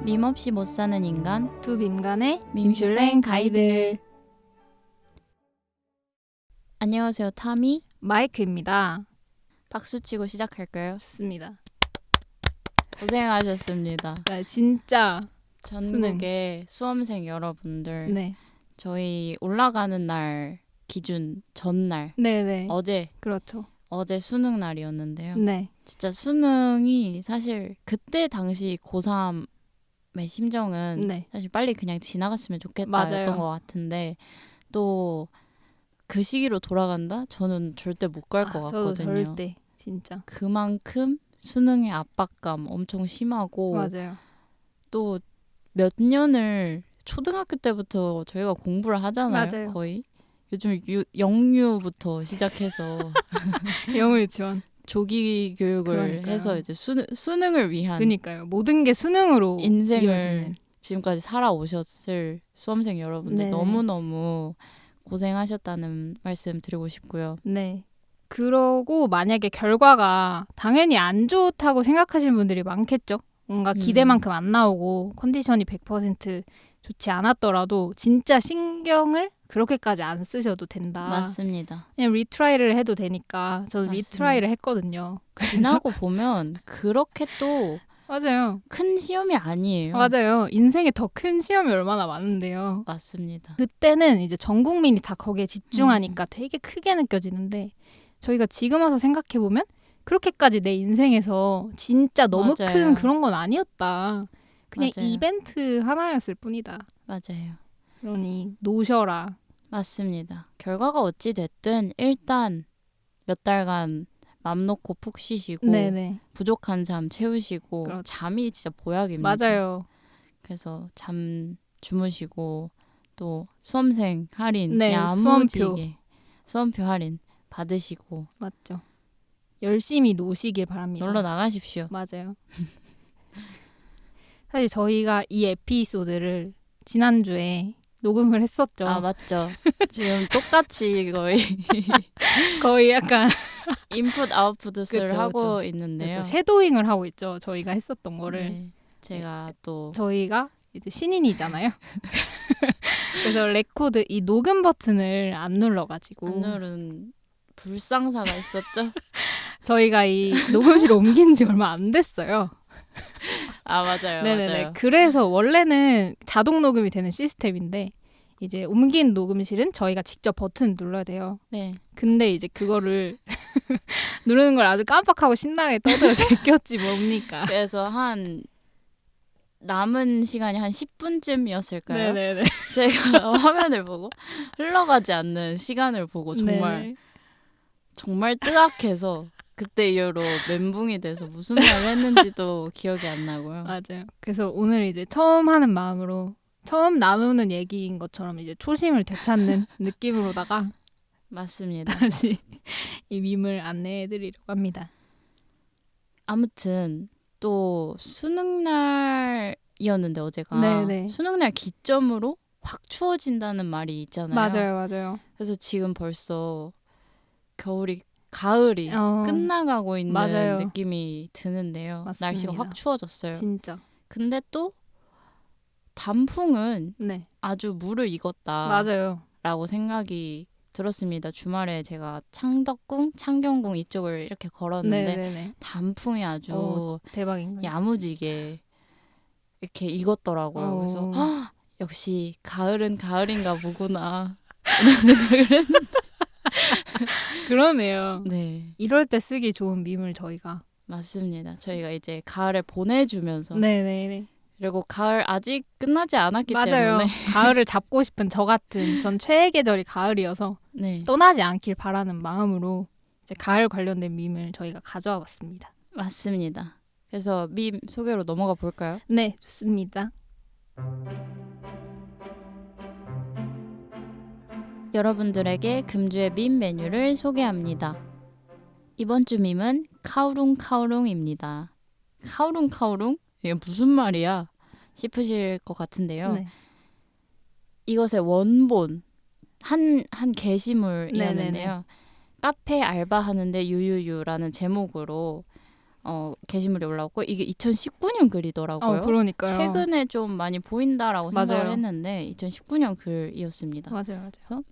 밈 없이 못 사는 인간 두 밈간의 밈슐랭 가이드. 안녕하세요, 타미. 마이크입니다. 박수 치고 시작할까요? 좋습니다. 고생하셨습니다. 진짜 전국의 수험생 여러분들, 네. 저희 올라가는 날 기준 전날 네네. 어제 수능 날이었는데요. 네. 진짜 수능이 사실 그때 당시 고3의 심정은 네. 사실 빨리 그냥 지나갔으면 좋겠다였던 맞아요. 것 같은데 또 그 시기로 돌아간다? 저는 절대 못 갈 것 저도 같거든요. 절대 진짜. 그만큼 수능의 압박감 엄청 심하고 맞아요. 또 몇 년을 초등학교 때부터 저희가 공부를 하잖아요. 맞아요. 거의. 요즘 영유부터 시작해서 영어 유치원. 조기 교육을 그러니까요. 해서 이제 수능을 위한 그러니까요. 모든 게 수능으로 인생을 이어지는. 지금까지 살아오셨을 수험생 여러분들 네네. 너무너무 고생하셨다는 말씀 드리고 싶고요. 네. 그러고 만약에 결과가 당연히 안 좋다고 생각하시는 분들이 많겠죠. 뭔가 기대만큼 안 나오고 컨디션이 100% 좋지 않았더라도 진짜 신경을 그렇게까지 안 쓰셔도 된다. 맞습니다. 그냥 리트라이를 해도 되니까 저는 맞습니다. 리트라이를 했거든요. 지나고 보면 그렇게 또 맞아요. 큰 시험이 아니에요. 맞아요. 인생에 더 큰 시험이 얼마나 많은데요. 맞습니다. 그때는 이제 전 국민이 다 거기에 집중하니까 되게 크게 느껴지는데 저희가 지금 와서 생각해보면 그렇게까지 내 인생에서 진짜 너무 맞아요. 큰 그런 건 아니었다. 그냥 맞아요. 이벤트 하나였을 뿐이다. 맞아요. 그러니 노셔라. 맞습니다. 결과가 어찌 됐든 일단 몇 달간 맘 놓고 푹 쉬시고 네네. 부족한 잠 채우시고 그렇죠. 잠이 진짜 보약입니다. 맞아요. 그래서 잠 주무시고 또 수험생 할인 네, 야무지게 수험표 할인 받으시고 맞죠. 열심히 노시길 바랍니다. 놀러 나가십시오. 맞아요. 사실 저희가 이 에피소드를 지난주에 녹음을 했었죠. 아 맞죠. 지금 똑같이 거의 약간 인풋 아웃풋을 그쵸, 하고 그쵸. 있는데요. 그렇죠. 섀도잉을 하고 있죠. 저희가 했었던 거를. 네, 제가 또 저희가 이제 신인이잖아요. 그래서 레코드 이 녹음 버튼을 안 눌러가지고 안 누른 불상사가 있었죠. 저희가 이 녹음실을 옮긴 지 얼마 안 됐어요. 아 맞아요. 네네네. 맞아요. 그래서 원래는 자동 녹음이 되는 시스템인데 이제 옮긴 녹음실은 저희가 직접 버튼 눌러야 돼요. 네. 근데 이제 그거를 누르는 걸 아주 깜빡하고 신나게 떠들어 제꼈지 뭡니까. 그래서 한 남은 시간이 한 10분쯤이었을까요? 네네네. 제가 화면을 보고 흘러가지 않는 시간을 보고 정말 정말 뜨악해서 그때 이후로 멘붕이 돼서 무슨 말을 했는지도 기억이 안 나고요. 맞아요. 그래서 오늘 이제 처음 하는 마음으로 처음 나누는 얘기인 것처럼 이제 초심을 되찾는 느낌으로다가 맞습니다. 다시 이 밈을 안내해드리려고 합니다. 아무튼 또 수능 날이었는데 어제가 네네. 수능 날 기점으로 확 추워진다는 말이 있잖아요. 맞아요. 그래서 지금 벌써 가을이 끝나가고 있는 맞아요. 느낌이 드는데요. 맞습니다. 날씨가 확 추워졌어요. 진짜. 근데 또 단풍은 네. 아주 무를 익었다라고 맞아요. 생각이 들었습니다. 주말에 제가 창덕궁, 창경궁 이쪽을 이렇게 걸었는데 네네네. 단풍이 아주 대박인 거예요. 야무지게 이렇게 익었더라고요. 그래서 역시 가을은 가을인가 보구나 이런 생각을 했는데 그러네요. 네. 이럴 때 쓰기 좋은 밈을 저희가. 맞습니다. 저희가 이제 가을을 보내주면서 네네네. 그리고 가을 아직 끝나지 않았기 맞아요. 때문에 가을을 잡고 싶은 저 같은 전 최애 계절이 가을이어서 네. 떠나지 않길 바라는 마음으로 이제 가을 관련된 밈을 저희가 가져와 봤습니다. 맞습니다. 그래서 밈 소개로 넘어가 볼까요? 네, 좋습니다. 여러분들에게 금주의 밈 메뉴를 소개합니다. 이번 주 밈은 카우룽카우룽입니다. 카우룽카우룽? 이게 무슨 말이야? 싶으실 것 같은데요. 네. 이것의 원본 한 게시물이었는데요. 네네네. 카페 알바하는데 유유유라는 제목으로 게시물이 올라왔고 이게 2019년 글이더라고요. 그러니까요. 최근에 좀 많이 보인다라고 맞아요. 생각을 했는데 2019년 글이었습니다. 맞아요. 그래서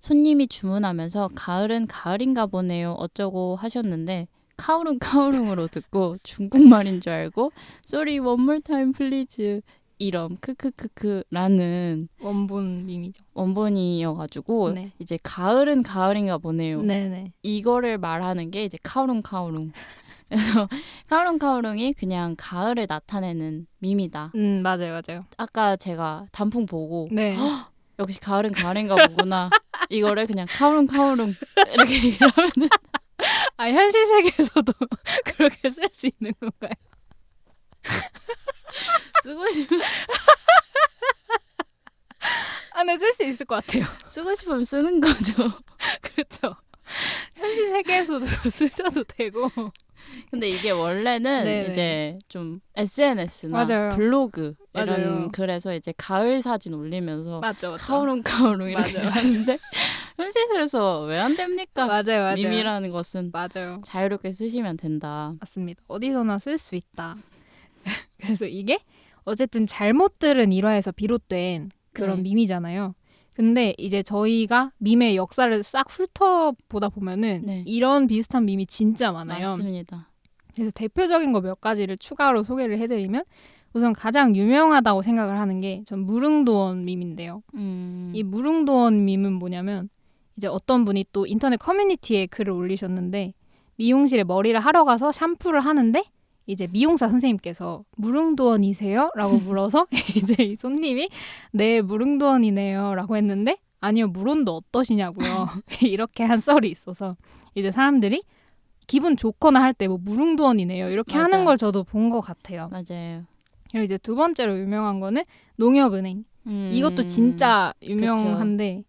손님이 주문하면서 가을은 가을인가 보네요 어쩌고 하셨는데 카오룽 카오룽으로 듣고 중국말인 줄 알고 Sorry one more time please 이럼 크크크크라는 원본 밈이죠. 원본이어가지고 네. 이제 가을은 가을인가 보네요. 네네. 이거를 말하는 게 이제 카오룽 카오룽. 그래서 카오룽 카오룽이 그냥 가을을 나타내는 밈이다. 맞아요. 아까 제가 단풍 보고 네. 역시 가을은 가을인가 보구나. 이거를 그냥 카오룽 카오룽 이렇게 얘기를 하면은 현실 세계에서도 그렇게 쓸 수 있는 건가요? 쓰고 싶으면 네, 쓸 수 있을 것 같아요. 쓰고 싶으면 쓰는 거죠. 그렇죠. 현실 세계에서도 쓰셔도 되고. 근데 이게 원래는 네네. 이제 좀 SNS나 맞아요. 블로그 이런 맞아요. 글에서 이제 가을 사진 올리면서 맞죠. 카오룽 카오룽 이렇게 맞아요. 하는데 현실에서 왜 안 됩니까? 맞아요. 밈이라는 것은 맞아요. 자유롭게 쓰시면 된다. 맞습니다. 어디서나 쓸 수 있다. 그래서 이게 어쨌든 잘못 들은 일화에서 비롯된 그런 네. 밈이잖아요. 근데 이제 저희가 밈의 역사를 싹 훑어보다 보면은 네. 이런 비슷한 밈이 진짜 많아요. 맞습니다. 그래서 대표적인 거 몇 가지를 추가로 소개를 해드리면 우선 가장 유명하다고 생각을 하는 게 전 무릉도원 밈인데요. 이 무릉도원 밈은 뭐냐면 이제 어떤 분이 또 인터넷 커뮤니티에 글을 올리셨는데 미용실에 머리를 하러 가서 샴푸를 하는데 이제 미용사 선생님께서 무릉도원이세요? 라고 물어서 이제 이 손님이 네 무릉도원이네요 라고 했는데 아니요 물온도 어떠시냐고요. 이렇게 한 썰이 있어서 이제 사람들이 기분 좋거나 할 때 뭐 무릉도원이네요 이렇게 하는 맞아요. 걸 저도 본 것 같아요. 맞아요. 그리고 이제 두 번째로 유명한 거는 농협은행. 이것도 진짜 유명한데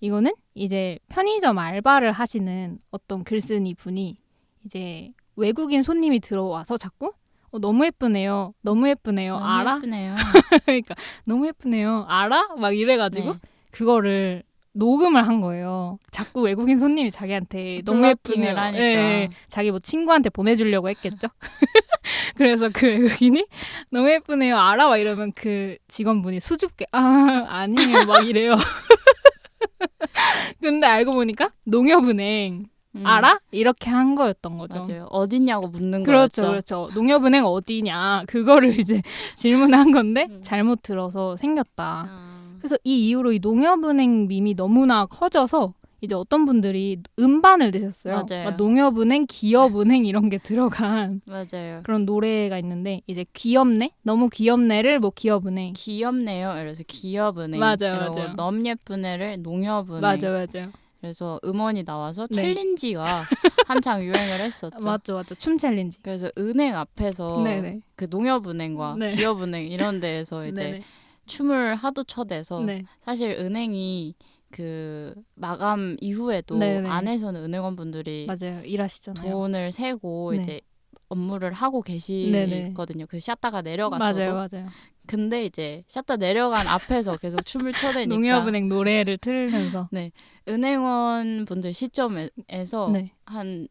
이거는 이제 편의점 알바를 하시는 어떤 글쓴이 분이 이제 외국인 손님이 들어와서 자꾸 너무 예쁘네요. 너무 예쁘네요. 너무 알아? 예쁘네요. 그러니까 너무 예쁘네요. 알아? 막 이래가지고 네. 그거를 녹음을 한 거예요. 자꾸 외국인 손님이 자기한테 너무 플러팅을 예쁘네요. 하니까. 예, 자기 뭐 친구한테 보내주려고 했겠죠. 그래서 그 외국인이 너무 예쁘네요. 알아? 막 이러면 그 직원분이 수줍게 아니에요. 막 이래요. 근데 알고 보니까 농협은행 알아? 이렇게 한 거였던 거죠. 맞아요. 어딨냐고 묻는 그렇죠, 거였죠. 그렇죠. 농협은행 어디냐 그거를 이제 질문한 건데 잘못 들어서 생겼다. 그래서 이 이후로 이 농협은행 밈이 너무나 커져서 이제 어떤 분들이 음반을 내셨어요. 맞아요. 농협은행, 기업은행 이런 게 들어간 맞아요. 그런 노래가 있는데 이제 귀엽네, 너무 귀엽네를 뭐 기업은행. 귀엽네요. 이래서 기업은행. 맞아요, 이러고 맞아요. 너무 예쁜 애를 농협은행. 맞아요. 그래서 음원이 나와서 네. 챌린지가 한창 유행을 했었죠. 맞죠. 춤 챌린지. 그래서 은행 앞에서 네네. 그 농협은행과 네. 기업은행 이런 데에서 이제 네네. 춤을 하도 쳐대서 네. 사실 은행이 그 마감 이후에도 네네. 안에서는 은행원분들이 맞아요. 일하시잖아요. 돈을 세고 네. 이제 업무를 하고 계시거든요. 그 샷다가 내려갔어도. 맞아요. 근데 이제 샷다 내려간 앞에서 계속 춤을 춰대니까 농협은행 노래를 틀면서. 은행원 분들 시점에서 네.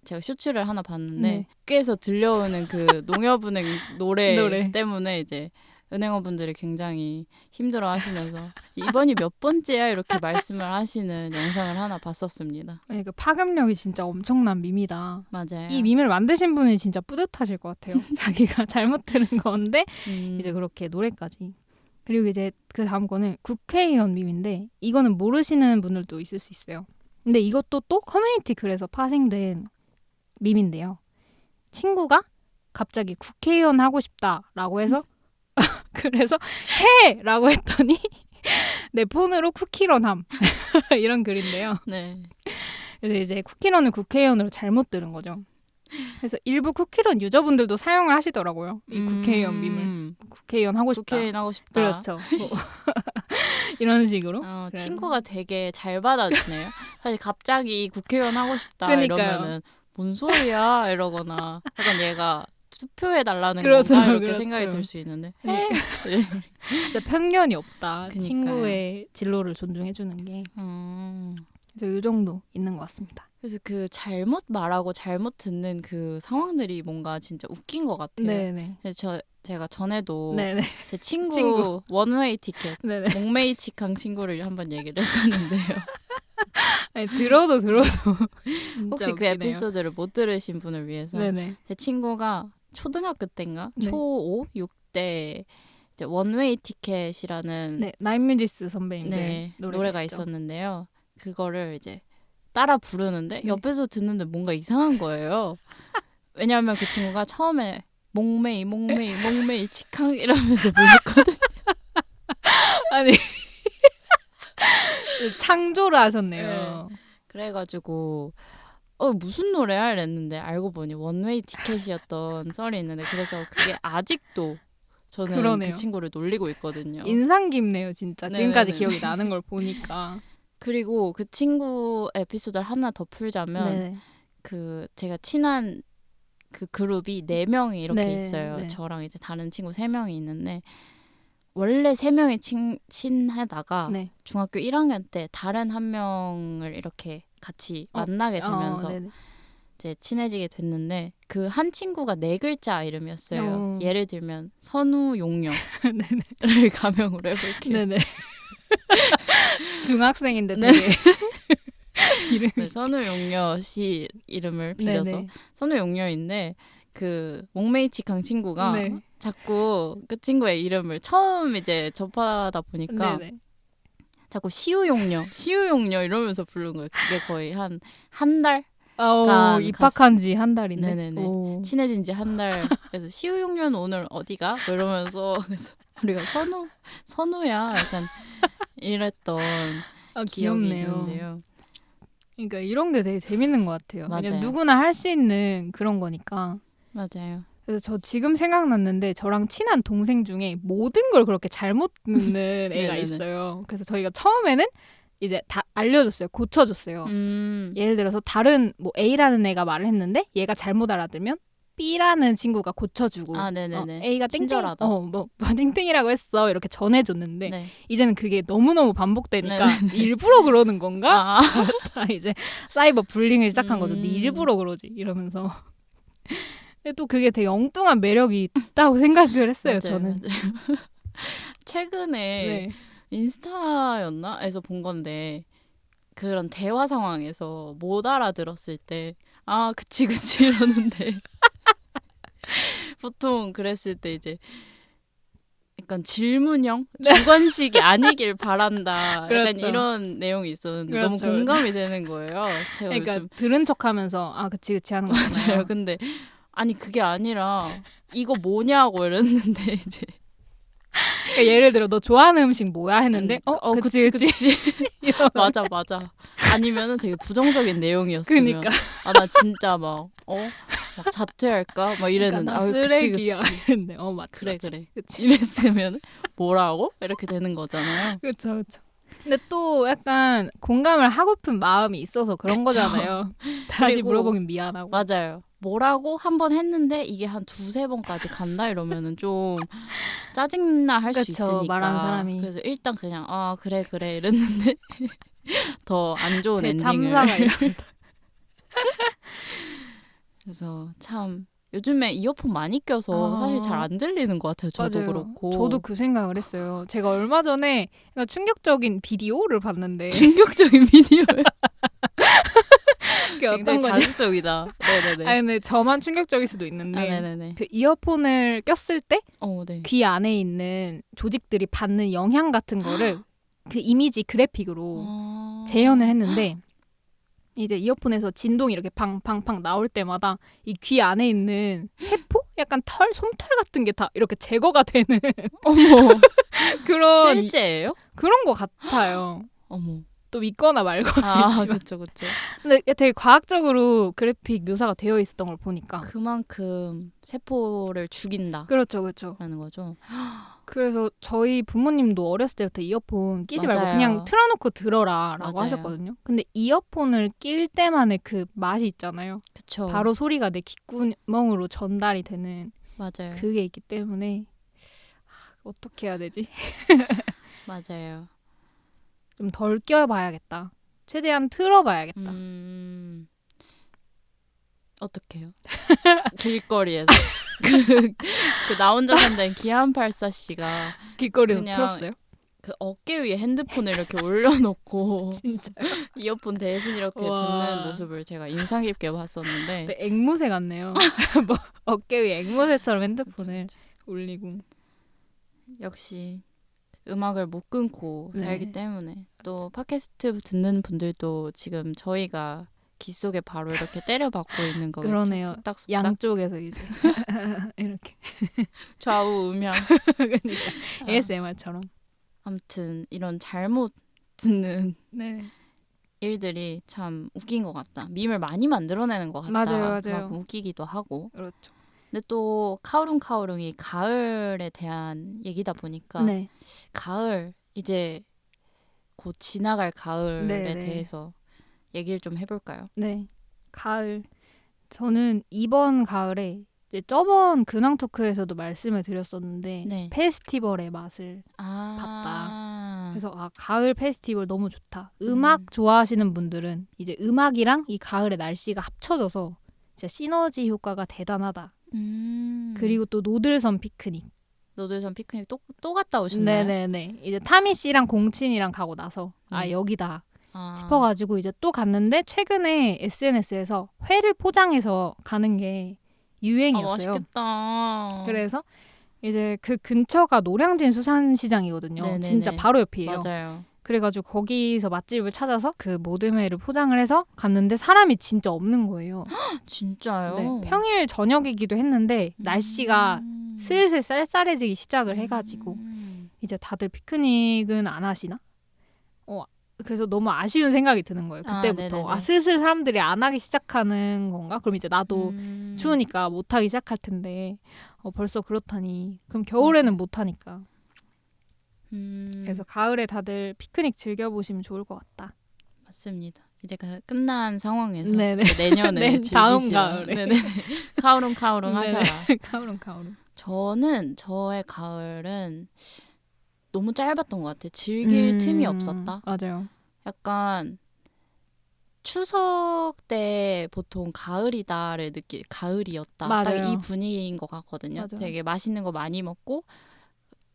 제가 쇼츠를 하나 봤는데 네. 꾀에서 들려오는 그 농협은행 노래 노래. 때문에 이제 은행원분들이 굉장히 힘들어하시면서 이번이 몇 번째야 이렇게 말씀을 하시는 영상을 하나 봤었습니다. 그 파급력이 진짜 엄청난 밈이다. 맞아요. 이 밈을 만드신 분이 진짜 뿌듯하실 것 같아요. 자기가 잘못 들은 건데 음, 이제 그렇게 노래까지. 그리고 이제 그 다음 거는 국회의원 밈인데 이거는 모르시는 분들도 있을 수 있어요. 근데 이것도 또 커뮤니티 글에서 파생된 밈인데요. 친구가 갑자기 국회의원 하고 싶다라고 해서 그래서 해라고 했더니 내 폰으로 쿠키런함 이런 글인데요. 네. 그래서 이제 쿠키런을 국회의원으로 잘못 들은 거죠. 그래서 일부 쿠키런 유저분들도 사용을 하시더라고요. 이 국회의원 밈을. 국회의원 하고 싶다. 국회의원 하고 싶다. 그렇죠. 뭐 이런 식으로. 그래서. 친구가 되게 잘 받아주네요. 사실 갑자기 국회의원 하고 싶다 그러니까요. 이러면은 뭔 소리야 이러거나 약간 얘가 투표해달라는 그렇죠, 건가 이렇게 그렇죠. 생각이 들 수 있는데 근데 편견이 없다. 그니까요. 친구의 진로를 존중해주는 게. 그래서 이 정도 있는 것 같습니다. 그래서 그 잘못 말하고 잘못 듣는 그 상황들이 뭔가 진짜 웃긴 것 같아요. 네네. 그래서 제가 전에도 네네. 제 친구 원웨이 티켓 네네. 목메이 직항 친구를 한번 얘기를 했었는데요. 아니, 들어도 진짜 혹시 그 웃기네요. 에피소드를 못 들으신 분을 위해서 네네. 제 친구가 초등학교 때인가 네. 초5, 6때 이제 원웨이 티켓이라는 네, 나인뮤지스 선배님들 네, 노래가 노래가 있었는데요. 그거를 이제 따라 부르는데 네. 옆에서 듣는데 뭔가 이상한 거예요. 왜냐하면 그 친구가 처음에 목메이 직항 이러면서 불렀거든요. 아니 창조를 하셨네요. 그래가지고 무슨 노래야 이랬는데 알고 보니 원웨이 티켓이었던 썰이 있는데 그래서 그게 아직도 저는 그러네요. 그 친구를 놀리고 있거든요. 인상 깊네요, 진짜. 지금까지 네네네. 기억이 나는 걸 보니까. 그리고 그 친구 에피소드를 하나 더 풀자면 네. 그 제가 친한 그 그룹이 4명이 이렇게 네, 있어요. 네. 저랑 이제 다른 친구 3명이 있는데 원래 3명이 친하다가 네. 중학교 1학년 때 다른 한 명을 이렇게 같이 만나게 되면서 네네. 이제 친해지게 됐는데 그 한 친구가 4글자 이름이었어요. 예를 들면 선우용녀를 네네. 가명으로 해볼게요. 네네. 중학생인데 네. 되게 이름. 네, 선우용녀 씨 이름을 빌려서 네네. 선우용녀인데 그 목메이치강 친구가 네. 자꾸 그 친구의 이름을 처음 이제 접하다 보니까 네네. 자꾸 시우용녀 이러면서 부르는 거예요. 그게 거의 한 달? 입학한 지 한 달인데. 네네네. 친해진 지 한 달. 그래서 시우용녀는 오늘 어디가? 뭐 이러면서 그래서 우리가 선우야 약간 이랬던 기억이 귀엽네요. 있는데요. 그러니까 이런 게 되게 재밌는 것 같아요. 맞아요. 왜냐면 누구나 할 수 있는 그런 거니까. 맞아요. 그래서 저 지금 생각났는데 저랑 친한 동생 중에 모든 걸 그렇게 잘못 듣는 애가 네네네. 있어요. 그래서 저희가 처음에는 이제 다 알려줬어요. 고쳐줬어요. 예를 들어서 다른 뭐 A라는 애가 말을 했는데 얘가 잘못 알아들면 B라는 친구가 고쳐주고 네네네. A가 친절하다. 뭐 땡땡이라고 했어 이렇게 전해줬는데 네. 이제는 그게 너무너무 반복되니까 일부러 그러는 건가? 다 이제 사이버 불링을 시작한 거죠. 네 일부러 그러지 이러면서. 근데 또 그게 되게 엉뚱한 매력이 있다고 생각을 했어요. 맞아요, 저는. 맞아요. 최근에 네. 인스타였나? 에서 본 건데 그런 대화 상황에서 못 알아들었을 때 그치 이러는데 보통 그랬을 때 이제 약간 질문형? 주관식이 아니길 바란다. 그렇죠. 약간 이런 내용이 있었는데 그렇죠, 너무 공감이 되는 거예요. 제가 그러니까 요즘 들은 척하면서 그치 하는 거잖아요. 맞아요. 근데 아니 그게 아니라 이거 뭐냐고 이랬는데 이제 그러니까 예를 들어 너 좋아하는 음식 뭐야 했는데 그치 맞아 아니면은 되게 부정적인 내용이었으면 그러니까 나 진짜 막 자퇴할까 막 이랬는데 그러니까 나 쓰레기야 그치 이랬는데 맞지 그래 그치. 이랬으면 뭐라고 이렇게 되는 거잖아요. 그렇죠. 근데 또 약간 공감을 하고픈 마음이 있어서 그런 거잖아요. 다시 그리고 물어보긴 미안하고. 맞아요. 뭐라고 한 번 했는데 이게 한 2-3번까지 간다 이러면은 좀 짜증나 할 수 그쵸, 있으니까. 말하는 사람이. 그래서 일단 그냥 그래 이랬는데 더 안 좋은 엔딩을. 참사가 그래서 참 요즘에 이어폰 많이 껴서 사실 잘 안 들리는 것 같아요. 저도 맞아요. 그렇고. 저도 그 생각을 했어요. 제가 얼마 전에 충격적인 비디오를 봤는데 충격적인 비디오를 그게 어떤 굉장히 거냐? 자극적이다. 네네네. 아니 근데 저만 충격적일 수도 있는데 네네네. 그 이어폰을 꼈을 때 네. 귀 안에 있는 조직들이 받는 영향 같은 거를 그 이미지 그래픽으로 재현을 했는데 이제 이어폰에서 진동이 이렇게 팡팡팡 나올 때마다 이 귀 안에 있는 세포? 약간 솜털 같은 게 다 이렇게 제거가 되는 어머. 그런 실제예요? 그런 거 같아요. 어머. 또 믿거나 말거나 있지만. 그쵸. 근데 되게 과학적으로 그래픽 묘사가 되어 있었던 걸 보니까 그만큼 세포를 죽인다. 그렇죠. 라는 거죠. 그래서 저희 부모님도 어렸을 때부터 이어폰 끼지 맞아요. 말고 그냥 틀어놓고 들어라라고 맞아요. 하셨거든요. 근데 이어폰을 낄 때만의 그 맛이 있잖아요. 그쵸. 바로 소리가 내 귓구멍으로 전달이 되는 맞아요. 그게 있기 때문에 어떻게 해야 되지? 맞아요. 좀 덜 껴봐야겠다. 최대한 틀어봐야겠다. 어떡해요? 길거리에서 나 혼자 산다는 기안84 씨가 길거리에서 그냥 틀었어요? 그 어깨 위에 핸드폰을 이렇게 올려놓고 진짜. 이어폰 대신 이렇게 와. 듣는 모습을 제가 인상 깊게 봤었는데 네, 앵무새 같네요. 뭐 어깨 위에 앵무새처럼 핸드폰을 올리고. 역시 음악을 못 끊고 네. 살기 때문에 또 팟캐스트 듣는 분들도 지금 저희가 귀 속에 바로 이렇게 때려박고 있는 거겠죠. 그러네요. 속닥속닥. 양쪽에서 이제 이렇게. 좌우 음향. 그러니까 ASMR처럼. 아무튼 이런 잘못 듣는 네. 일들이 참 웃긴 것 같다. 밈을 많이 만들어내는 것 같다. 맞아요. 그만큼 웃기기도 하고. 그렇죠. 근데 또 카오룽카오룽이 가을에 대한 얘기다 보니까 네. 가을 이제 곧 지나갈 가을에 네, 네. 대해서 얘기를 좀 해볼까요? 네. 가을. 저는 이번 가을에 이제 저번 근황 토크에서도 말씀을 드렸었는데 네. 페스티벌의 맛을 봤다. 그래서 가을 페스티벌 너무 좋다. 음악 좋아하시는 분들은 이제 음악이랑 이 가을의 날씨가 합쳐져서 진짜 시너지 효과가 대단하다. 그리고 또 노들섬 피크닉. 노들섬 피크닉 또 갔다 오셨나요? 네네네. 이제 타미 씨랑 공친이랑 가고 나서 여기다 싶어가지고 이제 또 갔는데 최근에 SNS에서 회를 포장해서 가는 게 유행이었어요. 맛있겠다. 그래서 이제 그 근처가 노량진 수산시장이거든요. 네네네. 진짜 바로 옆이에요. 맞아요. 그래가지고 거기서 맛집을 찾아서 그 모듬회를 포장을 해서 갔는데 사람이 진짜 없는 거예요. 진짜요? 네, 평일 저녁이기도 했는데 날씨가 슬슬 쌀쌀해지기 시작을 해가지고 이제 다들 피크닉은 안 하시나? 그래서 너무 아쉬운 생각이 드는 거예요. 그때부터 슬슬 사람들이 안 하기 시작하는 건가? 그럼 이제 나도 추우니까 못 하기 시작할 텐데 벌써 그렇다니. 그럼 겨울에는 못 하니까. 그래서 가을에 다들 피크닉 즐겨보시면 좋을 것 같다. 맞습니다. 이제 끝난 상황에서 네네. 내년에 네, 다음 즐기시라. 가을에. 네네. 카오룽 하셔라. 가을은. 저의 가을은 너무 짧았던 것 같아요. 즐길 틈이 없었다. 맞아요. 약간 추석 때 보통 가을이다를 가을이었다. 맞아요. 딱 이 분위기인 것 같거든요. 맞아, 되게 맛있는 거 많이 먹고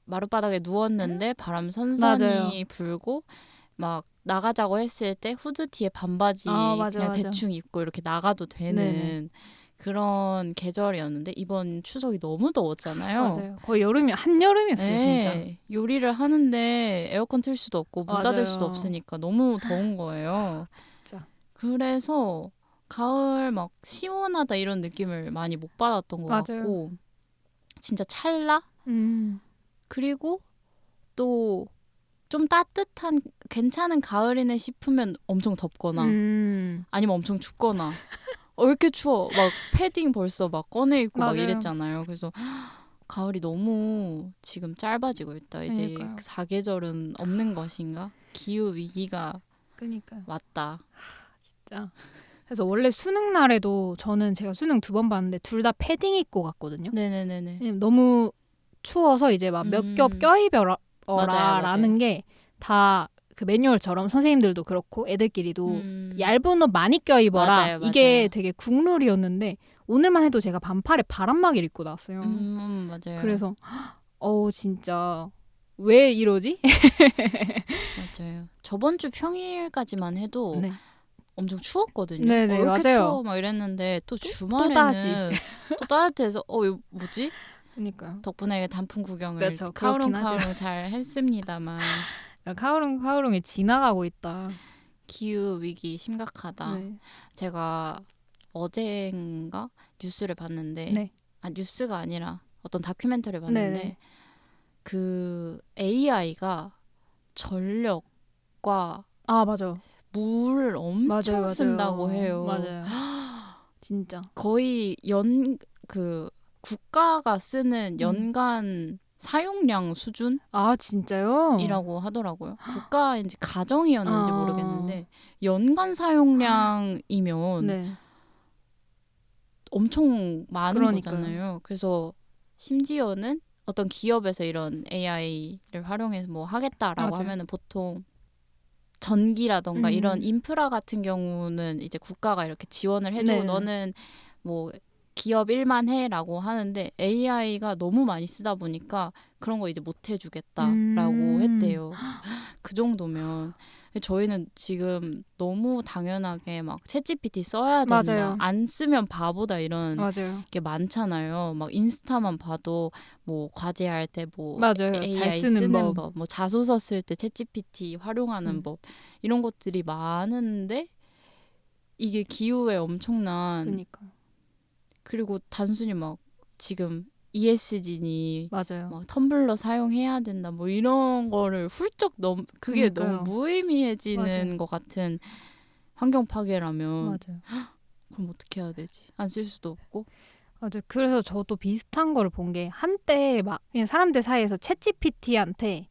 마룻바닥에 누웠는데 바람 선선히 불고 막 나가자고 했을 때 후드티에 반바지 그냥 대충 입고 이렇게 나가도 되는 네네. 그런 계절이었는데 이번 추석이 너무 더웠잖아요. 맞아요. 거의 한여름이었어요. 네. 진짜. 요리를 하는데 에어컨 틀 수도 없고 문 닫을 수도 없으니까 너무 더운 거예요. 진짜. 그래서 가을 막 시원하다 이런 느낌을 많이 못 받았던 것 같고 진짜 찰나? 그리고 또 좀 따뜻한 괜찮은 가을이네 싶으면 엄청 덥거나 아니면 엄청 춥거나 왜 이렇게 추워? 막 패딩 벌써 막 꺼내 입고 막 이랬잖아요. 그래서 가을이 너무 지금 짧아지고 있다. 이제 사계절은 없는 것인가? 기후 위기가 왔다. 진짜. 그래서 원래 수능 날에도 제가 수능 2번 봤는데 둘 다 패딩 입고 갔거든요. 네네네네. 너무 추워서 이제 막 몇 겹 껴입어라라는 게 다 그 매뉴얼처럼 선생님들도 그렇고 애들끼리도 얇은 옷 많이 껴입어라. 맞아요. 이게 되게 국룰이었는데 오늘만 해도 제가 반팔에 바람막이를 입고 나왔어요. 맞아요. 그래서 진짜 왜 이러지? 맞아요. 저번 주 평일까지만 해도 엄청 추웠거든요. 네네, 왜 이렇게 맞아요. 추워? 막 이랬는데 또 주말에는 또 따뜻해서 이거 뭐지? 그러니까요. 덕분에 단풍 구경을 그렇죠. 카오롱 잘 했습니다만 카오롱이 지나가고 있다. 기후 위기 심각하다. 제가 어젠가 뉴스를 봤는데 뉴스가 아니라 어떤 다큐멘터리를 봤는데 그 AI가 전력과 맞아. 물을 엄청 쓴다고 해요. 맞아요. 진짜. 거의 국가가 쓰는 연간 사용량 수준? 진짜요? 이라고 하더라고요. 국가인지 가정이었는지 모르겠는데 연간 사용량이면 엄청 많은 거잖아요. 그래서 심지어는 어떤 기업에서 이런 AI를 활용해서 뭐 하겠다라고 하면은 보통 전기라던가 이런 인프라 같은 경우는 이제 국가가 이렇게 지원을 해주고 네네. 너는 뭐 기업 일만 해라고 하는데 AI가 너무 많이 쓰다 보니까 그런 거 이제 못 해주겠다라고 했대요. 그 정도면 저희는 지금 너무 당연하게 막 챗GPT 써야 된다. 맞아요. 안 쓰면 바보다 이런 맞아요. 게 많잖아요. 막 인스타만 봐도 뭐 과제할 때 뭐 맞아요. AI 잘 쓰는 법. 뭐 자소서 쓸 때 챗GPT 활용하는 법 이런 것들이 많은데 이게 기후에 엄청난 그러니까. 그리고 단순히 막 지금 ESG니 맞아요. 막 텀블러 사용해야 된다 뭐 이런 거를 훌쩍 그게 그러니까요. 너무 무의미해지는 맞아요. 것 같은 환경 파괴라면 맞아요. 그럼 어떻게 해야 되지? 안 쓸 수도 없고. 맞아요. 그래서 저도 비슷한 거를 본 게 한때 막 그냥 사람들 사이에서 챗GPT한테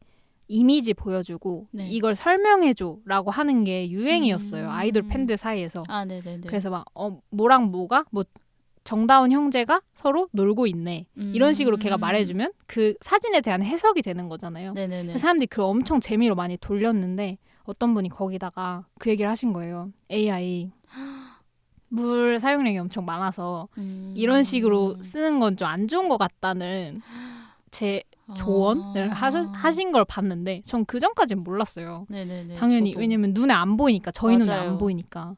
이미지 보여주고 네. 이걸 설명해줘라고 하는 게 유행이었어요. 아이돌 팬들 사이에서. 아, 네네네. 그래서 막 뭐랑 뭐가 뭐 정다운 형제가 서로 놀고 있네. 이런 식으로 걔가 말해주면 그 사진에 대한 해석이 되는 거잖아요. 네네네. 사람들이 그걸 엄청 재미로 많이 돌렸는데 어떤 분이 거기다가 그 얘기를 하신 거예요. AI 물 사용량이 엄청 많아서 이런 식으로 쓰는 건 좀 안 좋은 것 같다는 제 조언을 하신 걸 봤는데 전 그 전까지는 몰랐어요. 네네네. 당연히 저도. 왜냐면 눈에 안 보이니까 저희 눈에 맞아요. 안 보이니까.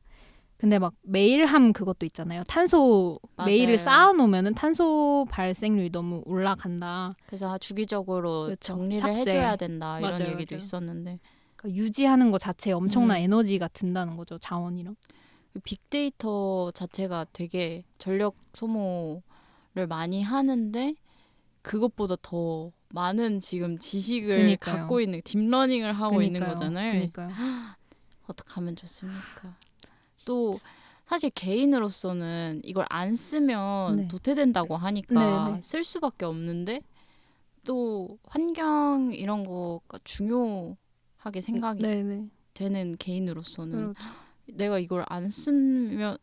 근데 막 메일함 그것도 있잖아요. 탄소 맞아요. 메일을 쌓아놓으면은 탄소 발생률이 너무 올라간다. 그래서 주기적으로 그렇죠. 정리를 삭제. 해줘야 된다 이런 맞아요, 얘기도 맞아요. 있었는데 그러니까 유지하는 것 자체에 엄청난 에너지가 든다는 거죠. 자원이랑. 빅데이터 자체가 되게 전력 소모를 많이 하는데 그것보다 더 많은 지금 지식을 그러니까요. 갖고 있는 딥러닝을 하고 있는 거잖아요. 그러니까요. 어떻게 하면 좋습니까? 또 사실 개인으로서는 이걸 안 쓰면 네. 도태된다고 하니까 네네. 쓸 수밖에 없는데 또 환경 이런 거가 중요하게 생각이 네네. 되는 개인으로서는 그렇죠. 내가 이걸 안 쓰면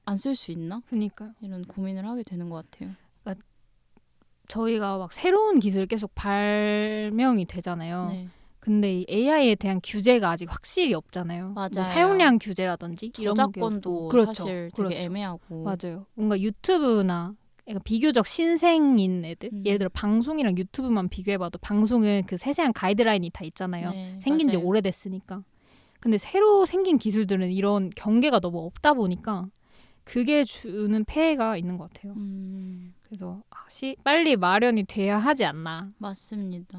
안 쓸 수 있나? 그러니까요. 이런 고민을 하게 되는 것 같아요. 저희가 막 새로운 기술 계속 발명이 되잖아요. 네. 근데 이 AI에 대한 규제가 아직 확실히 없잖아요. 맞아요. 뭐 사용량 규제라든지 이런 게 저작권도 없고. 그렇죠. 사실 되게 그렇죠. 애매하고. 맞아요. 뭔가 유튜브나 약간 비교적 신생인 애들, 예를 들어 방송이랑 유튜브만 비교해봐도 방송은 그 세세한 가이드라인이 다 있잖아요. 네, 생긴 지 맞아요. 오래됐으니까. 근데 새로 생긴 기술들은 이런 경계가 너무 없다 보니까 그게 주는 폐해가 있는 것 같아요. 그래서 빨리 마련이 돼야 하지 않나 맞습니다.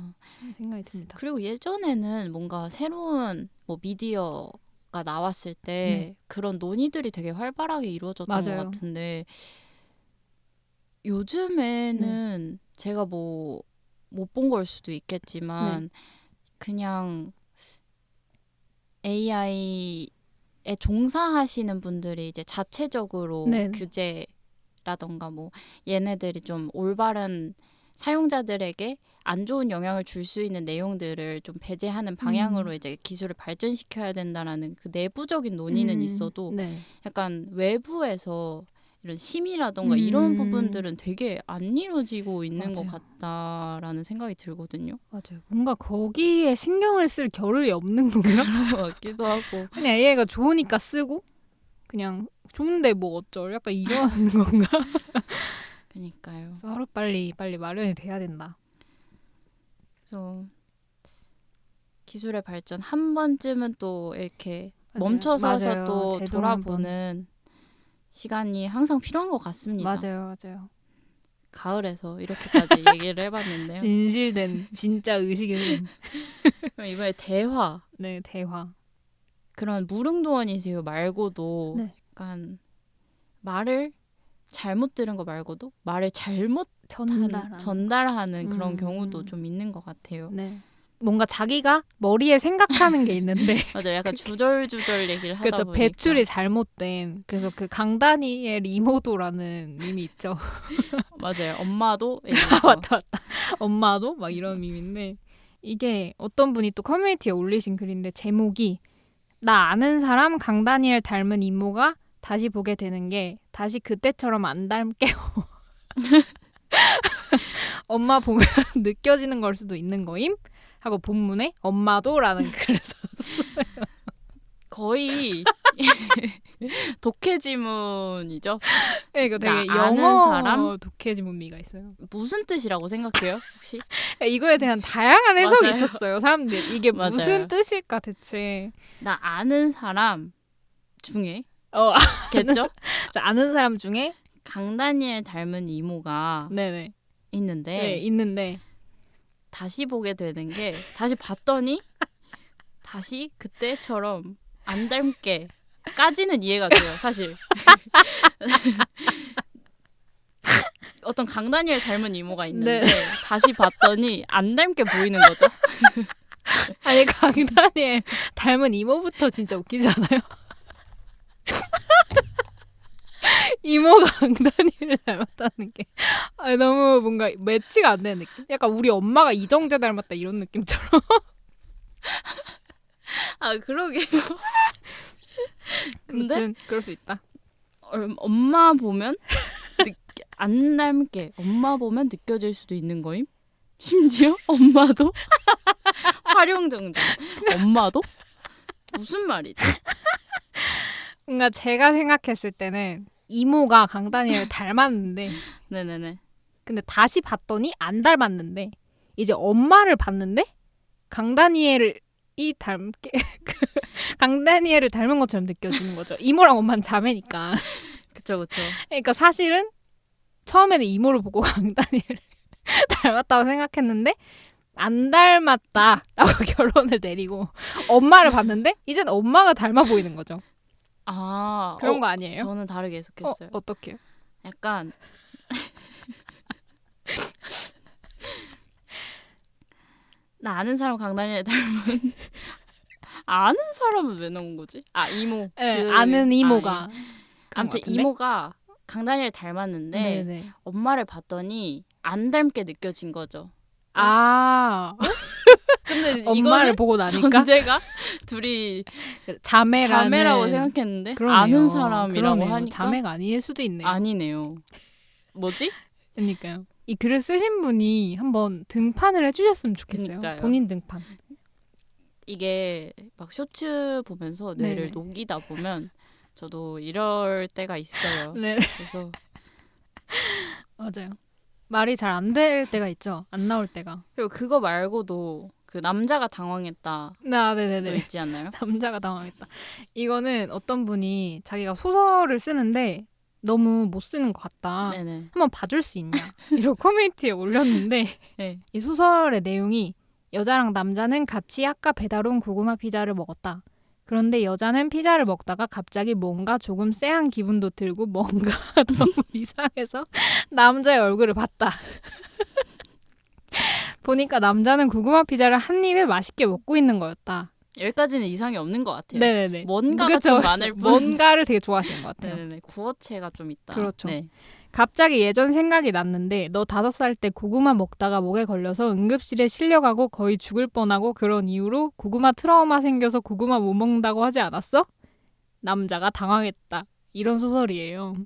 생각이 듭니다. 그리고 예전에는 뭔가 새로운 뭐 미디어가 나왔을 때 그런 논의들이 되게 활발하게 이루어졌던 맞아요. 것 같은데 요즘에는 제가 뭐 못 본 걸 수도 있겠지만 그냥 AI에 종사하시는 분들이 이제 자체적으로 규제라던가 뭐 얘네들이 좀 올바른 사용자들에게 안 좋은 영향을 줄 수 있는 내용들을 좀 배제하는 방향으로 이제 기술을 발전시켜야 된다라는 그 내부적인 논의는 있어도 약간 외부에서 이런 심의라던가 이런 부분들은 되게 안 이루어지고 있는 것 같다라는 생각이 들거든요. 맞아요. 뭔가 거기에 신경을 쓸 겨를이 없는 건가? 그런 것 같기도 하고. 그냥 AI가 좋으니까 쓰고 그냥 좋은데 뭐 어쩔 약간 이러는 건가? 그러니까요. 그래서 하루빨리 마련이 돼야 된다. 그래서 기술의 발전 한 번쯤은 또 이렇게 맞아요. 멈춰서서 맞아요. 또 제도 돌아보는 시간이 항상 필요한 것 같습니다. 맞아요. 가을에서 이렇게까지 얘기를 해봤는데요. 진실된 진짜 의식의 그럼 이번에 대화. 네, 대화. 그런 무릉도원이세요 말고도 약간 말을 잘못 들은 거 말고도 말을 잘못 전달하는 그런 경우도 좀 있는 것 같아요. 네. 뭔가 자기가 머리에 생각하는 게 있는데 맞아요. 약간 주절주절 얘기를 하다 그렇죠. 보니까 배출이 잘못된 그래서 그 강다니엘 이모도라는 밈이 있죠. 맞아요. 엄마도 맞다. 엄마도 막 이런 밈인데 이게 어떤 분이 또 커뮤니티에 올리신 글인데 제목이 나 아는 사람 강다니엘 닮은 이모가 다시 보게 되는 게 다시 그때처럼 안 닮게요. 엄마 보면 느껴지는 걸 수도 있는 거임? 하고 본문에 엄마도라는 글을 썼어요. 거의 독해지문이죠. 이거 되게 그러니까 아는 영어 사람? 독해지문미가 있어요. 무슨 뜻이라고 생각해요? 혹시? 이거에 대한 다양한 해석이 맞아요. 있었어요. 사람들 이게 맞아요. 무슨 뜻일까 대체. 나 아는 사람 중에 어, 겠죠? 아는 사람 중에 강다니엘 닮은 이모가 네네 있는데 네, 있는데 다시 보게 되는 게 다시 봤더니 다시 그때처럼 안 닮게까지는 이해가 돼요. 사실 어떤 강다니엘 닮은 이모가 있는데 네. 다시 봤더니 안 닮게 보이는 거죠. 아니 강다니엘 닮은 이모부터 진짜 웃기지 않아요? 이모가 강다니엘을 닮았다는 게 너무 뭔가 매치가 안 되는 느낌? 약간 우리 엄마가 이정재 닮았다 이런 느낌처럼. 아 그러게요. 근데 아무튼 그럴 수 있다. 엄마 보면 안 닮게 엄마 보면 느껴질 수도 있는 거임. 심지어 엄마도 활용정당. 엄마도 무슨 말이지? 뭔가 제가 생각했을 때는 이모가 강다니엘을 닮았는데 네네네. 근데 다시 봤더니 안 닮았는데 이제 엄마를 봤는데 강다니엘을 강다니엘을 닮은 것처럼 느껴지는 거죠. 이모랑 엄마는 자매니까. 그쵸. 그러니까 사실은 처음에는 이모를 보고 강다니엘을 닮았다고 생각했는데 안 닮았다라고 결론을 내리고 엄마를 봤는데 이젠 엄마가 닮아 보이는 거죠. 아 그런 거 아니에요? 저는 다르게 해석했어요. 어떻게요? 약간 나 아는 사람 강다니엘 닮은 아는 사람은 왜 나온 거지? 아 이모. 네, 아는 이모가. 아, 아무튼 이모가 강다니엘 닮았는데 네네. 엄마를 봤더니 안 닮게 느껴진 거죠. 아 근데 엄마를 이거는 보고 나니까 전제가 둘이 자매라고 생각했는데 그러네요. 아는 사람이라고 그러네요. 하니까 자매가 아닐 수도 있네요. 아니네요. 뭐지? 그러니까요. 이 글을 쓰신 분이 한번 등판을 해주셨으면 좋겠어요. 그러니까요. 본인 등판. 이게 막 쇼츠 보면서 뇌를 네네. 녹이다 보면 저도 이럴 때가 있어요. 네. 그래서 맞아요. 말이 잘 안 될 때가 있죠. 안 나올 때가. 그리고 그거 말고도 그 남자가 당황했다 또 네네네. 있지 않나요? 남자가 당황했다. 이거는 어떤 분이 자기가 소설을 쓰는데 너무 못 쓰는 것 같다. 네네. 한번 봐줄 수 있냐. 이러고 커뮤니티에 올렸는데 네. 이 소설의 내용이 여자랑 남자는 같이 아까 배달 온 고구마 피자를 먹었다. 그런데 여자는 피자를 먹다가 갑자기 뭔가 조금 쎄한 기분도 들고 뭔가 너무 이상해서 남자의 얼굴을 봤다. 보니까 남자는 고구마 피자를 한 입에 맛있게 먹고 있는 거였다. 여기까지는 이상이 없는 것 같아요. 네네네. 뭔가가 그쵸, 좀 그쵸. 많을 뿐. 뭔가를 되게 좋아하시는 것 같아요. 네네네. 구어체가 좀 있다. 그렇죠. 네. 갑자기 예전 생각이 났는데 너 5살 때 고구마 먹다가 목에 걸려서 응급실에 실려가고 거의 죽을 뻔하고 그런 이유로 고구마 트라우마 생겨서 고구마 못 먹는다고 하지 않았어? 남자가 당황했다. 이런 소설이에요.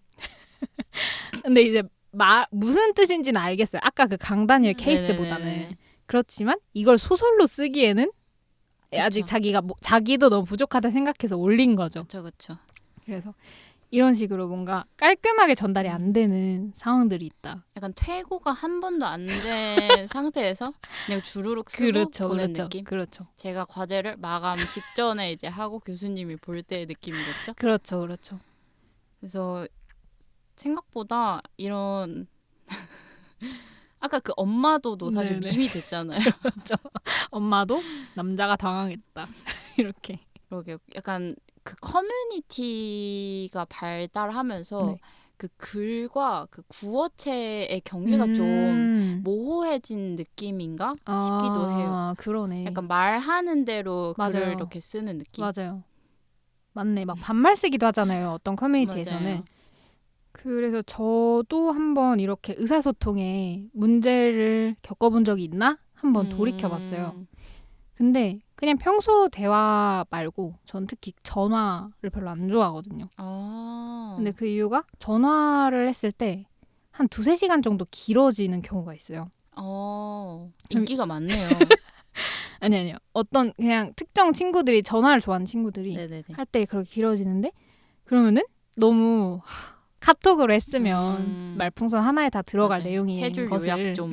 근데 이제 무슨 뜻인지는 알겠어요. 아까 그 강다니엘 케이스보다는. 네네네. 그렇지만 이걸 소설로 쓰기에는 그쵸. 아직 자기도 너무 부족하다 생각해서 올린 거죠. 그렇죠. 그래서 이런 식으로 뭔가 깔끔하게 전달이 안 되는 상황들이 있다. 약간 퇴고가 한 번도 안 된 상태에서 그냥 주르륵 쓰고 보는 느낌. 그렇죠. 제가 과제를 마감 직전에 이제 하고 교수님이 볼 때의 느낌이겠죠. 그렇죠. 그래서 생각보다 이런 아까 그 엄마도도 사실 네네. 밈이 됐잖아요. 엄마도 남자가 당황했다. 이렇게. 그러게 약간 그 커뮤니티가 발달하면서 네. 그 글과 그 구어체의 경계가 좀 모호해진 느낌인가 싶기도 해요. 그러네. 약간 말하는 대로 맞아요. 글을 이렇게 쓰는 느낌. 맞아요. 맞네. 막 반말 쓰기도 하잖아요. 어떤 커뮤니티에서는. 맞아요. 그래서 저도 한번 이렇게 의사소통에 문제를 겪어본 적이 있나? 한번 돌이켜봤어요. 근데 그냥 평소 대화 말고 전 특히 전화를 별로 안 좋아하거든요. 근데 그 이유가 전화를 했을 때 한 2-3시간 정도 길어지는 경우가 있어요. 인기가 많네요. 아니요. 어떤 그냥 특정 친구들이 전화를 좋아하는 친구들이 네네네. 할 때 그렇게 길어지는데 그러면은 너무 카톡으로 했으면 말풍선 하나에 다 들어갈 맞아요. 내용인 세 줄 것을 요약 좀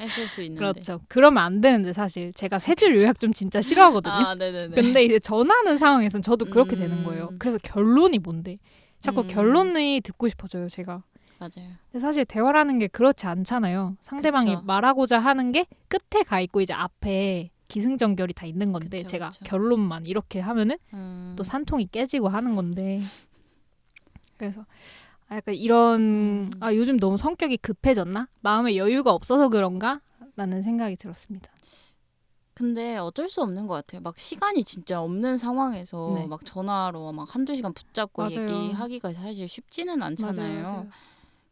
했을 수 있는데. 그렇죠. 그러면 안 되는데 사실 제가 세 줄 요약 좀 진짜 싫어하거든요. 아, 네네네. 근데 이제 전화하는 상황에서는 저도 그렇게 되는 거예요. 그래서 결론이 뭔데? 자꾸 결론이 듣고 싶어져요, 제가. 맞아요. 근데 사실 대화라는 게 그렇지 않잖아요. 상대방이 그쵸. 말하고자 하는 게 끝에 가 있고 이제 앞에 기승전결이 다 있는 건데 그쵸, 제가 그쵸. 결론만 이렇게 하면은 또 산통이 깨지고 하는 건데 그래서 약간 이런 요즘 너무 성격이 급해졌나? 마음에 여유가 없어서 그런가? 라는 생각이 들었습니다. 근데 어쩔 수 없는 것 같아요. 막 시간이 진짜 없는 상황에서 네. 막 전화로 막 한두 시간 붙잡고 맞아요. 얘기하기가 사실 쉽지는 않잖아요. 맞아요.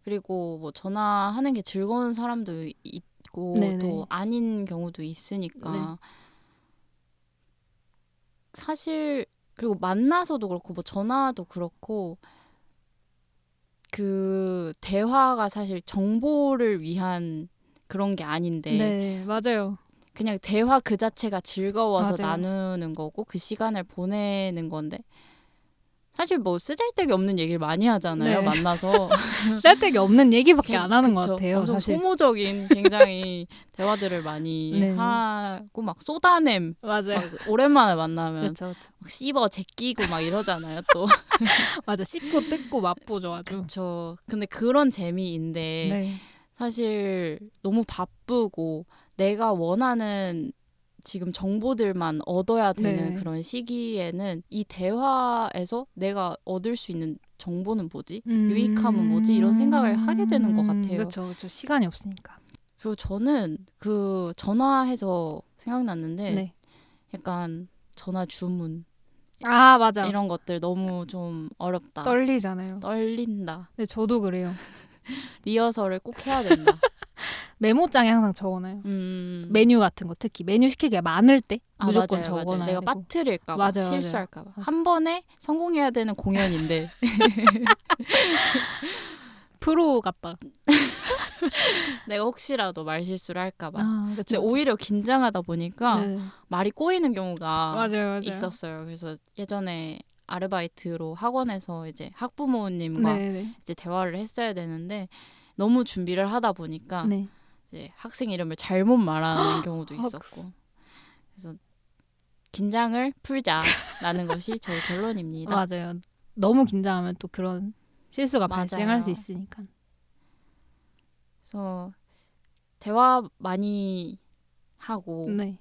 그리고 뭐 전화하는 게 즐거운 사람도 있고 네네. 또 아닌 경우도 있으니까 네. 사실 그리고 만나서도 그렇고 뭐 전화도 그렇고 그 대화가 사실 정보를 위한 그런 게 아닌데 네, 맞아요. 그냥 대화 그 자체가 즐거워서 맞아요. 나누는 거고 그 시간을 보내는 건데 사실 뭐 쓰잘데기 없는 얘기를 많이 하잖아요. 네. 만나서 쓸데기 없는 얘기밖에 안 하는 것 그쵸. 같아요. 엄청 사실. 소모적인 굉장히 대화들을 많이 네. 하고 막 쏟아냄 맞아요. 막 오랜만에 만나면 그렇죠, 그렇죠. 막 씹어 제끼고 막 이러잖아요. 또 맞아, 씹고 뜯고 맛보죠, 아주. 그쵸. 근데 그런 재미인데 네. 사실 너무 바쁘고 내가 원하는 지금 정보들만 얻어야 되는 네. 그런 시기에는 이 대화에서 내가 얻을 수 있는 정보는 뭐지? 유익함은 뭐지? 이런 생각을 하게 되는 것 같아요. 그렇죠, 그렇죠. 시간이 없으니까. 그리고 저는 그 전화해서 생각났는데 네. 약간 전화 주문 아, 맞아. 이런 것들 너무 좀 어렵다. 떨리잖아요. 떨린다. 네, 저도 그래요. 리허설을 꼭 해야 된다. 메모장에 항상 적어놔요. 메뉴 메뉴 같은 거 특히 메뉴 시키기가 많을 때 무조건 맞아요, 맞아요. 적어놔야 내가 되고. 빠뜨릴까 봐, 맞아요, 실수할까 봐. 맞아요. 한 번에 성공해야 되는 공연인데 프로 같다. 내가 혹시라도 말 실수를 할까 봐. 아, 근데 그렇죠. 오히려 긴장하다 보니까 네. 말이 꼬이는 경우가 맞아요. 있었어요. 그래서 예전에 아르바이트로 학원에서 이제 학부모님과 네. 이제 대화를 했어야 되는데 너무 준비를 하다 보니까 네. 이제 학생 이름을 잘못 말하는 경우도 있었고. 그래서 긴장을 풀자라는 것이 저의 결론입니다. 맞아요. 너무 긴장하면 또 그런 실수가 맞아요. 발생할 수 있으니까. 그래서 대화 많이 하고 네.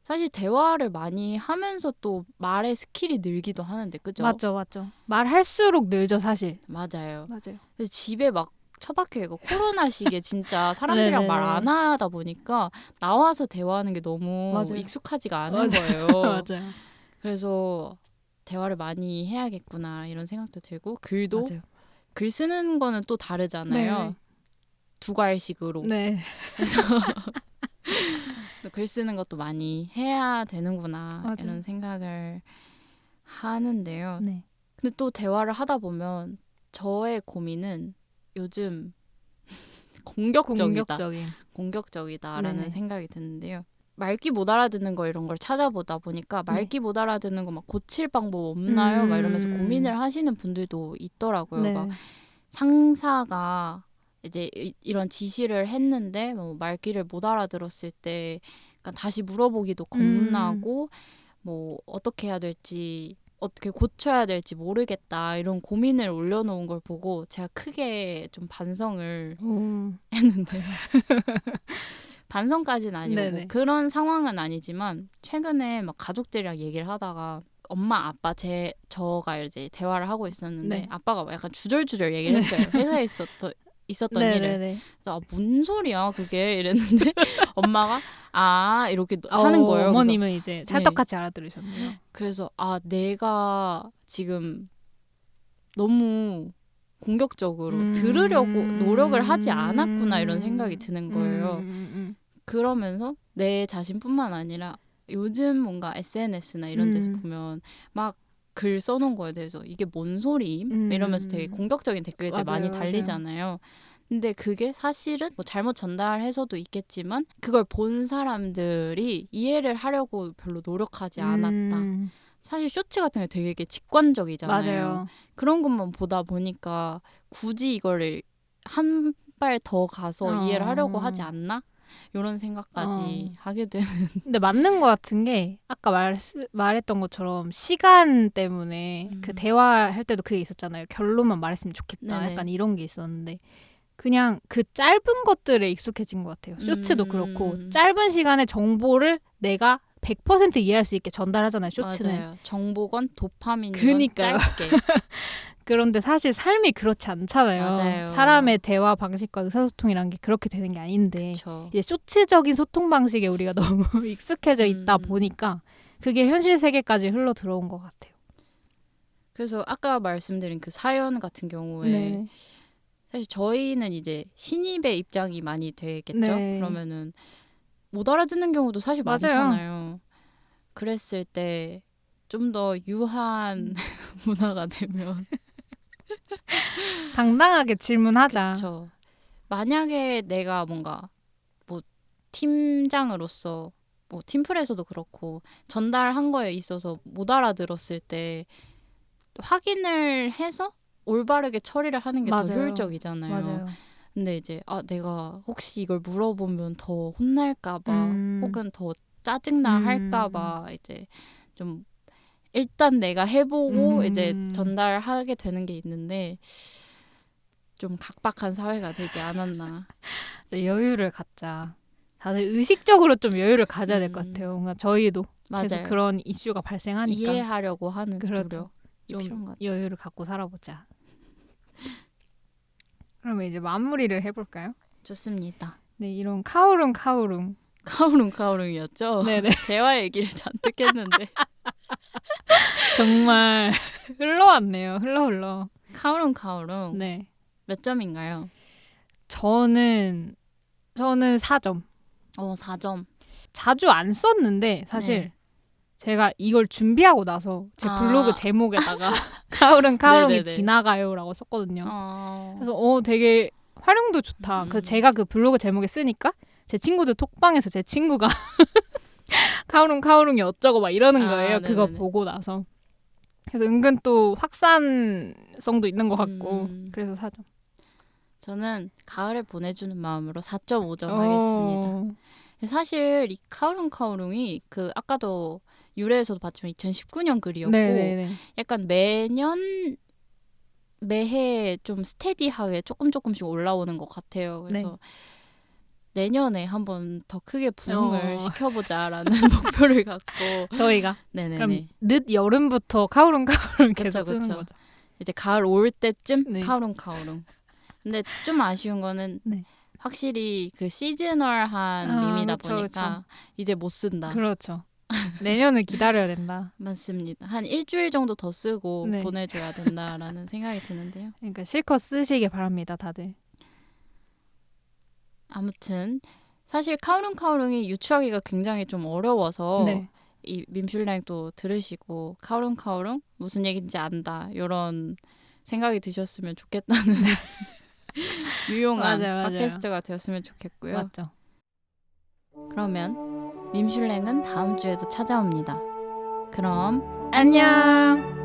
사실 대화를 많이 하면서 또 말의 스킬이 늘기도 하는데 그죠? 맞죠. 말할수록 늘죠, 사실. 맞아요. 맞아요. 그래서 집에 막 처박혀 있고 코로나 시기에 진짜 사람들이랑 말 안 하다 보니까 나와서 대화하는 게 너무 맞아요. 익숙하지가 않은 맞아요. 거예요. 맞아요. 그래서 대화를 많이 해야겠구나 이런 생각도 들고 글도 맞아요. 글 쓰는 거는 또 다르잖아요. 네. 두괄식으로. 네. 그래서 글 쓰는 것도 많이 해야 되는구나 맞아요. 이런 생각을 하는데요. 네. 근데 또 대화를 하다 보면 저의 고민은 요즘 공격적이다라는 네네. 생각이 드는데요. 말귀 못 알아듣는 거 이런 걸 찾아보다 보니까 말귀 못 알아듣는 거 막 고칠 방법 없나요? 막 이러면서 고민을 하시는 분들도 있더라고요. 네. 막 상사가 이제 이런 지시를 했는데 뭐 말귀를 못 알아들었을 때 그러니까 다시 물어보기도 겁나고 뭐 어떻게 해야 될지 어떻게 고쳐야 될지 모르겠다 이런 고민을 올려놓은 걸 보고 제가 크게 좀 반성을 했는데요. 반성까지는 아니고 뭐 네네. 그런 상황은 아니지만 최근에 막 가족들이랑 얘기를 하다가 엄마 아빠 저가 이제 대화를 하고 있었는데 네. 아빠가 약간 주절주절 얘기를 했어요. 회사에 있었던 일을. 네네네. 그래서 뭔 소리야 그게 이랬는데 엄마가 이렇게 하는 거예요. 어머님은 이제 찰떡같이 알아들으셨네요. 그래서 내가 지금 너무 공격적으로 들으려고 노력을 하지 않았구나 이런 생각이 드는 거예요. 그러면서 내 자신뿐만 아니라 요즘 뭔가 SNS나 이런 데서 보면 막 글 써놓은 거에 대해서 이게 뭔 소리임? 이러면서 되게 공격적인 댓글들 많이 달리잖아요. 근데 그게 사실은 뭐 잘못 전달해서도 있겠지만 그걸 본 사람들이 이해를 하려고 별로 노력하지 않았다. 사실 쇼츠 같은 게 되게 직관적이잖아요. 맞아요. 그런 것만 보다 보니까 굳이 이거를 한 발 더 가서 이해를 하려고 하지 않나? 이런 생각까지 하게 되는. 근데 맞는 것 같은 게 아까 말했던 것처럼 시간 때문에 그 대화할 때도 그게 있었잖아요. 결론만 말했으면 좋겠다. 네네. 약간 이런 게 있었는데 그냥 그 짧은 것들에 익숙해진 것 같아요. 쇼츠도 그렇고 짧은 시간에 정보를 내가 100% 이해할 수 있게 전달하잖아요. 쇼츠는. 맞아요. 정보건 도파민이건 그니까요. 짧게. 그런데 사실 삶이 그렇지 않잖아요. 맞아요. 사람의 대화 방식과 의사소통이란 게 그렇게 되는 게 아닌데 그쵸. 이제 쇼츠적인 소통 방식에 우리가 너무 익숙해져 있다 보니까 그게 현실 세계까지 흘러 들어온 것 같아요. 그래서 아까 말씀드린 그 사연 같은 경우에 네. 사실 저희는 이제 신입의 입장이 많이 되겠죠. 네. 그러면은 못 알아듣는 경우도 사실 맞아요. 많잖아요. 그랬을 때 좀 더 유한 문화가 되면 당당하게 질문하자. 그쵸. 만약에 내가 뭔가 뭐 팀장으로서 뭐 팀플에서도 그렇고 전달한 거에 있어서 못 알아들었을 때 확인을 해서 올바르게 처리를 하는 게 더 맞아요. 효율적이잖아요. 맞아요. 근데 이제 내가 혹시 이걸 물어보면 더 혼날까 봐 혹은 더 짜증나 할까 봐 이제 좀 일단 내가 해보고 이제 전달하게 되는 게 있는데 좀 각박한 사회가 되지 않았나. 여유를 갖자. 다들 의식적으로 좀 여유를 가져야 될 것 같아요. 뭔가 저희도 계속 맞아요. 그런 이슈가 발생하니까 이해하려고 하는 그렇죠. 노력이 필요한 것 같아요. 여유를 갖고 살아보자. 그러면 이제 마무리를 해볼까요? 좋습니다. 네, 이런 카오룽 카오룽이었죠? 네네. 대화 얘기를 잔뜩 했는데 정말 흘러왔네요. 흘러. 카오룽 네. 몇 점인가요? 저는 4점. 4점. 자주 안 썼는데 사실 네. 제가 이걸 준비하고 나서 제 블로그 제목에다가 카오룽이 네네네. 지나가요라고 썼거든요. 그래서 되게 활용도 좋다. 그래서 제가 그 블로그 제목에 쓰니까 제 친구들 톡방에서 제 친구가 카오룽이 어쩌고 막 이러는 거예요. 그거 보고 나서. 그래서 은근 또 확산성도 있는 것 같고 그래서 4점. 저는 가을에 보내주는 마음으로 4.5점 하겠습니다. 사실 이 카오룽이 그 아까도 유래에서도 봤지만 2019년 글이었고 네네네. 약간 매해 좀 스테디하게 조금씩 올라오는 것 같아요. 그래서 내년에 한번 더 크게 부흥을 시켜보자라는 목표를 갖고 저희가 네네네. 그럼 늦 여름부터 카오룽 계속 쓰는 거죠. 이제 가을 올 때쯤 네. 카오룽. 근데 좀 아쉬운 거는 확실히 그 시즈널한 밈이다 보니까 그쵸. 이제 못 쓴다. 그렇죠. 내년을 기다려야 된다. 맞습니다. 한 일주일 정도 더 쓰고 보내줘야 된다라는 생각이 드는데요. 그러니까 실컷 쓰시길 바랍니다, 다들. 아무튼 사실 카오룽이 유추하기가 굉장히 좀 어려워서 이 밈슐랭도 들으시고 카오룽 무슨 얘기인지 안다 이런 생각이 드셨으면 좋겠다는 유용한 팟캐스트가 되었으면 좋겠고요. 맞죠. 그러면 밈슐랭은 다음 주에도 찾아옵니다. 그럼 안녕.